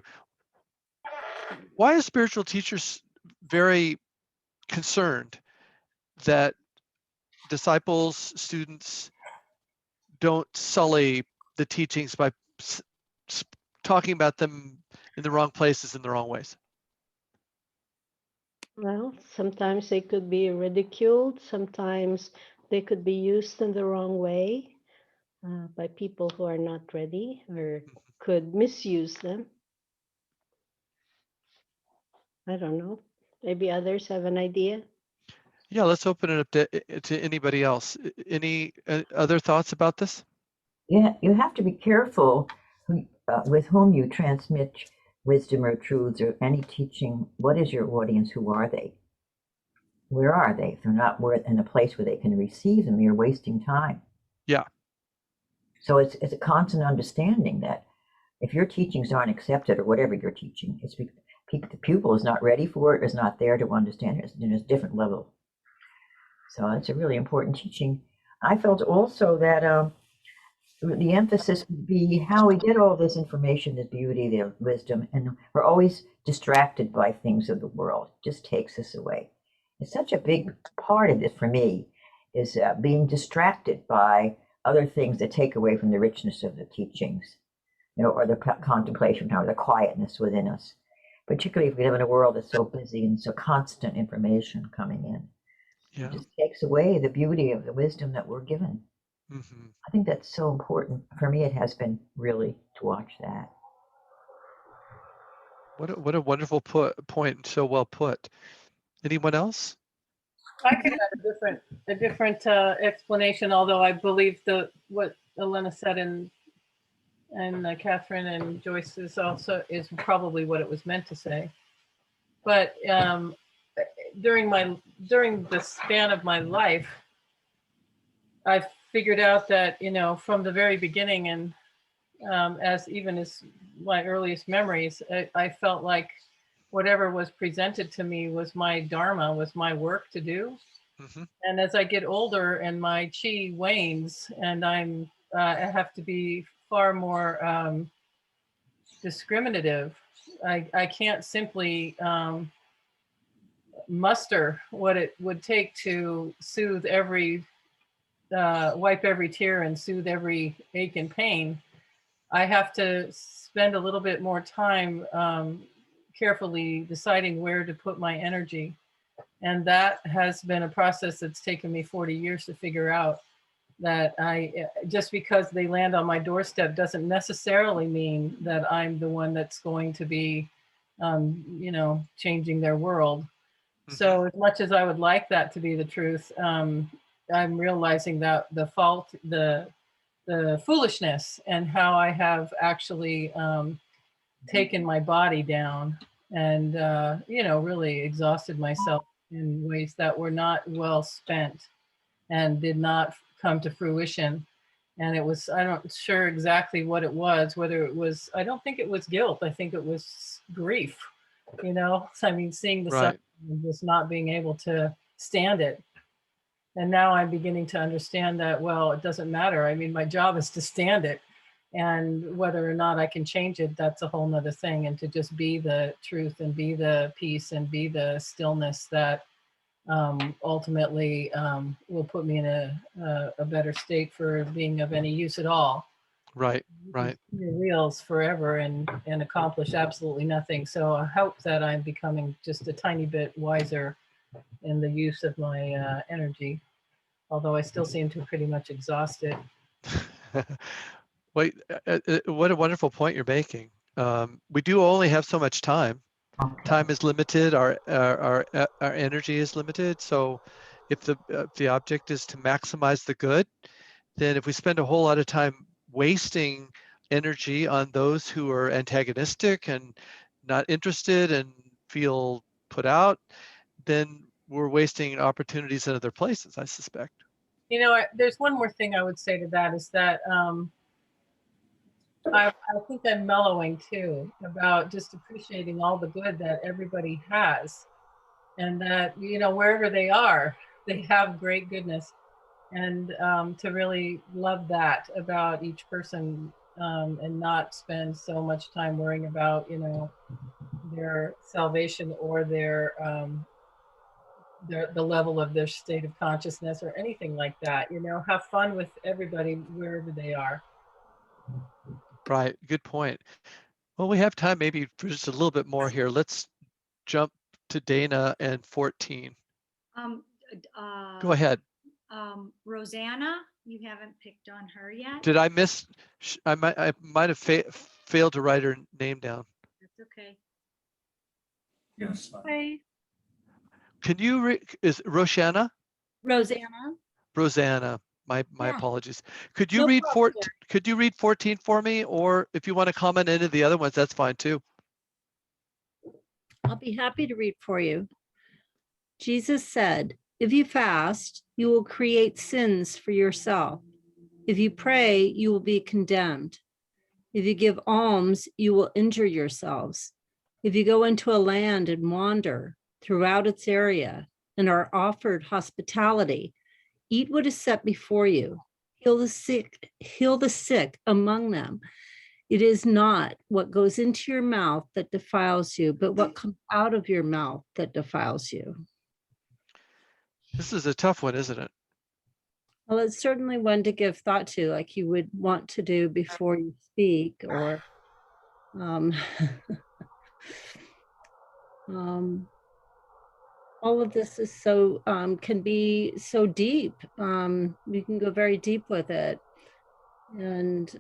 Why are spiritual teachers very concerned that disciples, students don't sully the teachings by talking about them in the wrong places in the wrong ways? Well, sometimes they could be ridiculed. Sometimes they could be used in the wrong way by people who are not ready or could misuse them. I don't know. Maybe others have an idea. Yeah, let's open it up to anybody else. Any other thoughts about this? Yeah, you have to be careful with whom you transmit wisdom or truths or any teaching. What is your audience? Who are they? Where are they? If they're not in a place where they can receive them, you're wasting time. Yeah. So it's a constant understanding that if your teachings aren't accepted or whatever you're teaching, it's because the pupil is not ready for it, is not there to understand it. It's in a different level. So it's a really important teaching. I felt also that the emphasis would be how we get all this information, this beauty, the wisdom, and we're always distracted by things of the world. It just takes us away. It's such a big part of it for me, is being distracted by other things that take away from the richness of the teachings, or the contemplation, or the quietness within us. Particularly if we live in a world that's so busy and so constant information coming in. Yeah. It just takes away the beauty of the wisdom that we're given. I think that's so important. For me, it has been really to watch that. What a wonderful point, and so well put. Anyone else? I could add a different explanation, although I believe what Elena said and Catherine and Joyce is probably what it was meant to say. But during the span of my life, I figured out that, from the very beginning, and as my earliest memories, I felt like whatever was presented to me was my dharma, was my work to do. And as I get older and my chi wanes, and I have to be far more discriminative, I can't simply muster what it would take to soothe wipe every tear and soothe every ache and pain. I have to spend a little bit more time carefully deciding where to put my energy. And that has been a process that's taken me 40 years to figure out. that just because they land on my doorstep doesn't necessarily mean that I'm the one that's going to be, changing their world. So as much as I would like that to be the truth, I'm realizing that the foolishness and how I have actually taken my body down and, really exhausted myself in ways that were not well spent and did not come to fruition. And it was, I'm not sure exactly what it was, whether it was, I don't think it was guilt. I think it was grief, I mean, seeing the suffering and just not being able to stand it. And now I'm beginning to understand that, well, it doesn't matter. I mean, my job is to stand it. And whether or not I can change it, that's a whole nother thing. And to just be the truth and be the peace and be the stillness that ultimately will put me in a better state for being of any use at all. Right. Your wheels forever and accomplish absolutely nothing. So I hope that I'm becoming just a tiny bit wiser in the use of my energy, although I still seem to pretty much exhaust it. Wait, what a wonderful point you're making. We do only have so much time. Time is limited. Our energy is limited. So, if the object is to maximize the good, then if we spend a whole lot of time wasting energy on those who are antagonistic and not interested and feel put out, then we're wasting opportunities in other places, I suspect. There's one more thing I would say to that is that I think I'm mellowing too about just appreciating all the good that everybody has, and that, wherever they are, they have great goodness, and to really love that about each person, and not spend so much time worrying about, their salvation or their the level of their state of consciousness or anything like that. Have fun with everybody wherever they are. Right. Good point. Well, we have time maybe for just a little bit more here. Let's jump to Dana and 14. Go ahead. Rosanna, you haven't picked on her yet. Did I miss? I might have failed to write her name down. That's okay. Yes. Okay. Can you is Rosanna? Rosanna. Rosanna. My Yeah. apologies. Could you read 14? Could you read 14 for me, or if you want to comment any of the other ones, that's fine too. I'll be happy to read for you. Jesus said, "If you fast, you will create sins for yourself. If you pray, you will be condemned. If you give alms, you will injure yourselves. If you go into a land and wander throughout its area and are offered hospitality, eat what is set before you. Heal the sick among them. It is not what goes into your mouth that defiles you, but what comes out of your mouth that defiles you." This is a tough one, isn't it? Well, it's certainly one to give thought to, like you would want to do before you speak, or all of this is so can be so deep. We can go very deep with it, and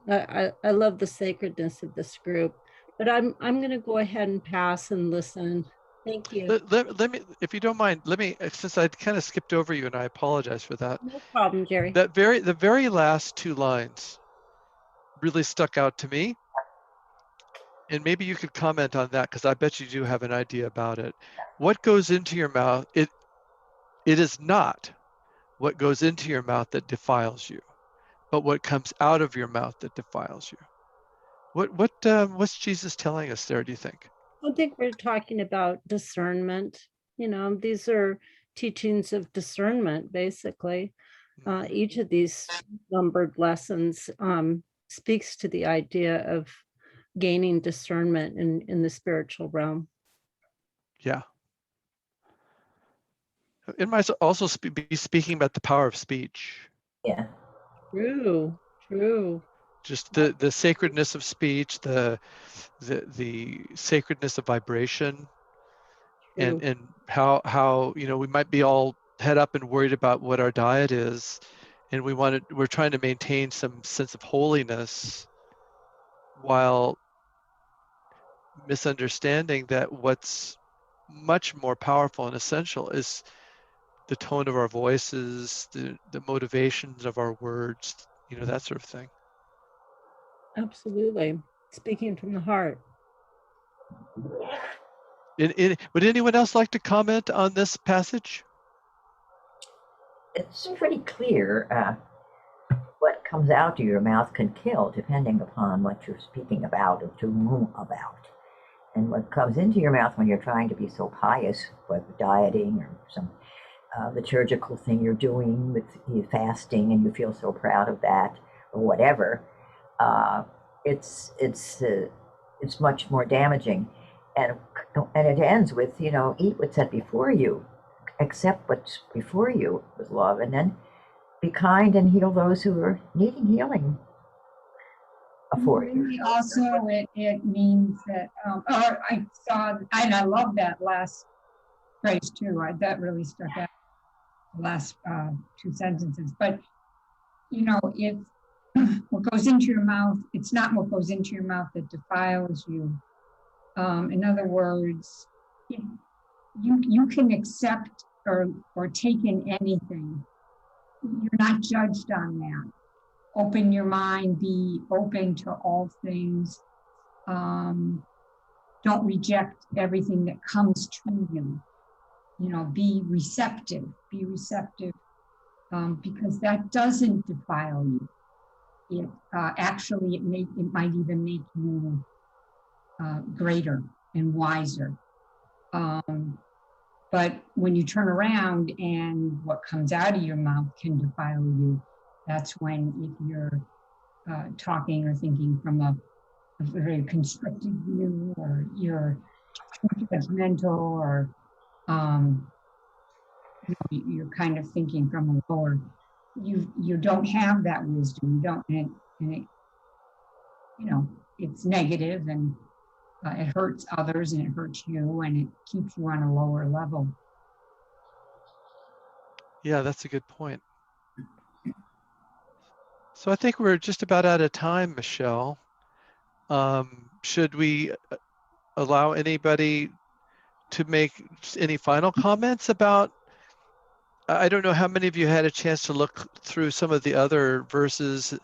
I love the sacredness of this group. But I'm going to go ahead and pass and listen. Thank you. Let me, if you don't mind, since I kind of skipped over you, and I apologize for that. No problem, Gerry. The very last two lines really stuck out to me. And maybe you could comment on that, because I bet you do have an idea about it. What goes into your mouth, it is not what goes into your mouth that defiles you, but what comes out of your mouth that defiles you. What's Jesus telling us there, do you think? I think we're talking about discernment. These are teachings of discernment, basically. Each of these numbered lessons speaks to the idea of gaining discernment in the spiritual realm. Yeah. It might also be speaking about the power of speech. Yeah. True. Just the sacredness of speech, the sacredness of vibration, and how we might be all head up and worried about what our diet is, and we're trying to maintain some sense of holiness while misunderstanding that what's much more powerful and essential is the tone of our voices, the motivations of our words, that sort of thing. Absolutely. Speaking from the heart. Would anyone else like to comment on this passage? It's pretty clear. What comes out of your mouth can kill, depending upon what you're speaking about or to whom about. And what comes into your mouth when you're trying to be so pious, whether dieting or some liturgical thing you're doing with you fasting, and you feel so proud of that, or whatever, it's much more damaging. And it ends with, eat what's set before you, accept what's before you with love, and then be kind and heal those who are needing healing. Also, it means that, I saw, and I love that last phrase too. That really stuck out, the last two sentences. But, if what goes into your mouth, it's not what goes into your mouth that defiles you. In other words, you can accept or take in anything. You're not judged on that. Open your mind, be open to all things. Don't reject everything that comes to you. Be receptive, because that doesn't defile you. It actually, it might even make you greater and wiser. But when you turn around and what comes out of your mouth can defile you, that's when, if you're talking or thinking from a very constricted view, or you're judgmental, or you're kind of thinking from a lower, you don't have that wisdom. You don't, and it, it's negative, and it hurts others, and it hurts you, and it keeps you on a lower level. Yeah, that's a good point. So I think we're just about out of time, Michelle. Should we allow anybody to make any final comments about, I don't know how many of you had a chance to look through some of the other verses,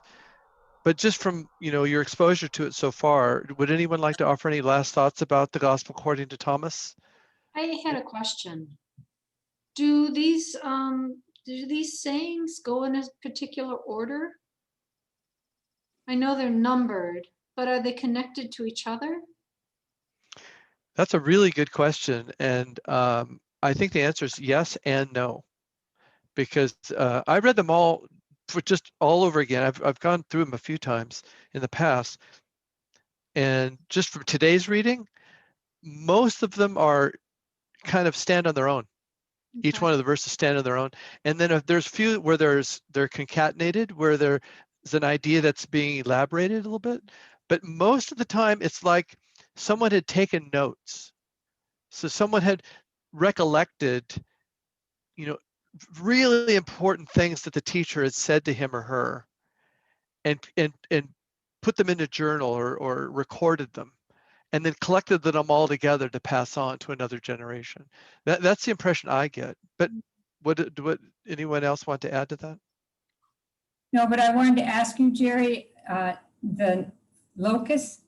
but just from your exposure to it so far, would anyone like to offer any last thoughts about the Gospel according to Thomas? I had a question. Do these sayings go in a particular order? I know they're numbered, but are they connected to each other? That's a really good question, and I think the answer is yes and no, because I read them all for just all over again. I've gone through them a few times in the past, and just from today's reading, most of them are kind of stand on their own. Okay. Each one of the verses stand on their own, and then if there's a few where they're concatenated, where there's an idea that's being elaborated a little bit, but most of the time it's like someone had taken notes. So someone had recollected, really important things that the teacher had said to him or her, and put them in a journal or recorded them, and then collected them all together to pass on to another generation. That's the impression I get. But what anyone else want to add to that? No, but I wanted to ask you, Gerry, the locus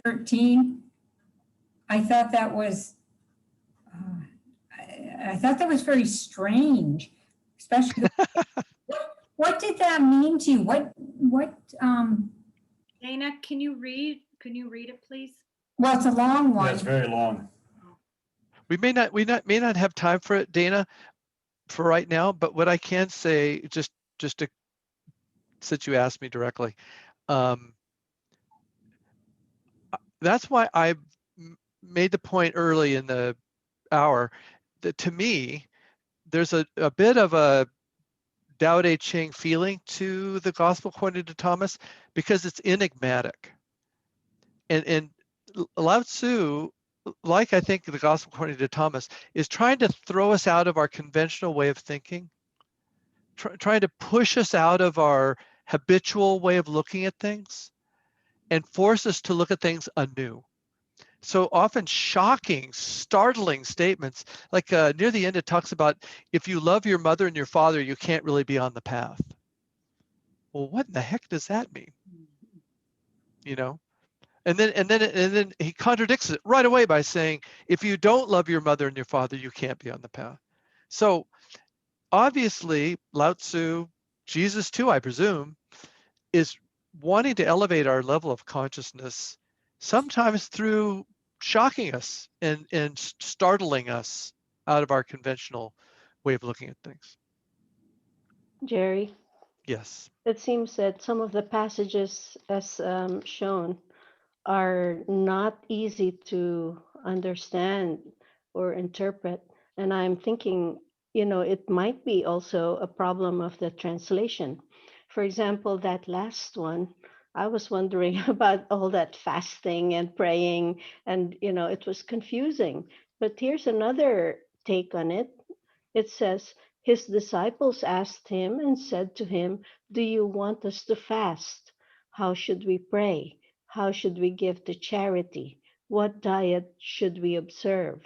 13, I thought that was very strange, especially what did that mean to you? What Dana, can you read it, please? Well, it's a long one. Yeah, it's very long. We may not have time for it, Dana, for right now, but what I can say, just to, since you asked me directly, that's why I made the point early in the hour that, to me, there's a bit of a Tao Te Ching feeling to the Gospel according to Thomas, because it's enigmatic. And Lao Tzu like I think the Gospel according to Thomas, is trying to throw us out of our conventional way of thinking, trying to push us out of our habitual way of looking at things and force us to look at things anew. So often shocking, startling statements, like near the end, it talks about if you love your mother and your father, you can't really be on the path. Well, what in the heck does that mean? You know? And then he contradicts it right away by saying, if you don't love your mother and your father, you can't be on the path. So obviously, Lao Tzu, Jesus too, I presume, is wanting to elevate our level of consciousness, sometimes through shocking us and startling us out of our conventional way of looking at things. Jerry, Yes. it seems that some of the passages as shown are not easy to understand or interpret. And I'm thinking, it might be also a problem of the translation. For example, that last one, I was wondering about all that fasting and praying, and, it was confusing. But here's another take on it. It says, his disciples asked him and said to him, "Do you want us to fast? How should we pray? How should we give to charity? What diet should we observe?"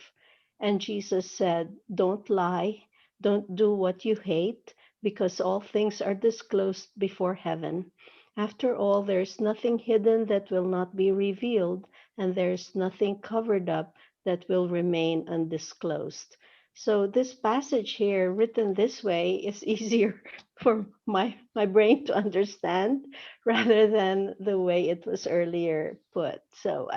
And Jesus said, "Don't lie. Don't do what you hate, because all things are disclosed before heaven. After all, there is nothing hidden that will not be revealed, and there is nothing covered up that will remain undisclosed." So this passage here, written this way, is easier for my brain to understand rather than the way it was earlier put. So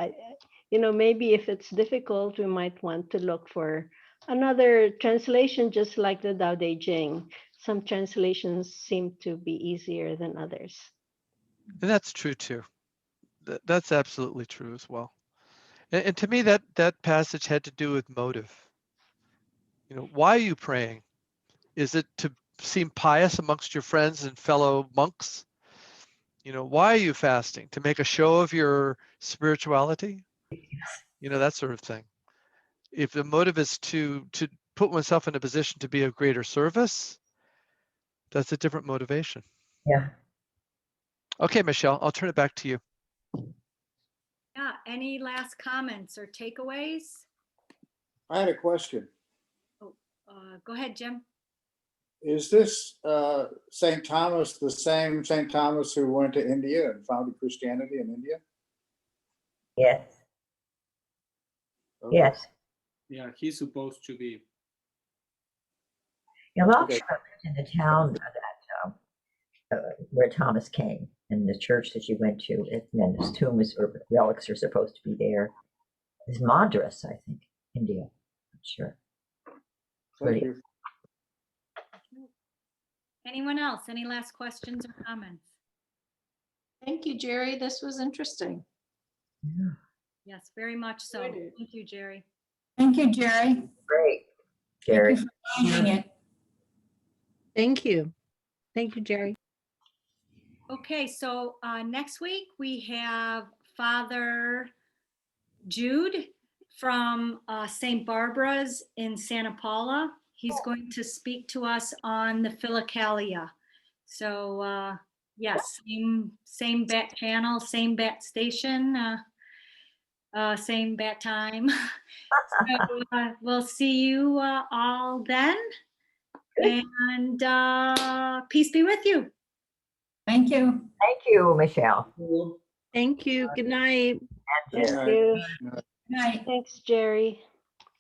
maybe if it's difficult, we might want to look for another translation, just like the Tao Te Ching. Some translations seem to be easier than others. And that's true too. That's absolutely true as well. And to me, that passage had to do with motive. Why are you praying? Is it to seem pious amongst your friends and fellow monks? Why are you fasting? To make a show of your spirituality? That sort of thing. If the motive is to put oneself in a position to be of greater service, that's a different motivation. Yeah. Okay, Michelle, I'll turn it back to you. Yeah, any last comments or takeaways? I had a question. Go ahead, Jim. Is this St. Thomas the same St. Thomas who went to India and founded Christianity in India? Yes. Okay. Yes. Yeah, he's supposed to be. Lao Tzu lived in the town that where Thomas came, and the church that you went to, and then his tomb or relics are supposed to be there. It's Madras, I think, India. I'm sure. Thank you. Anyone else? Any last questions or comments? Thank you, Jerry. This was interesting. Yeah. Yes, very much so. Thank you, Jerry. Thank you, Jerry. Great, Jerry. Thank you for finding it. Thank you. Thank you, Jerry. Okay, so next week we have Father Jude from St. Barbara's in Santa Paula. He's going to speak to us on the Philokalia. So yes, same bat channel, same bat station, same bat time. So we'll see you all then. And peace be with you. Thank you. Thank you, Michelle. Thank you. Good night. And Thank you. Good night. Thanks, Jerry.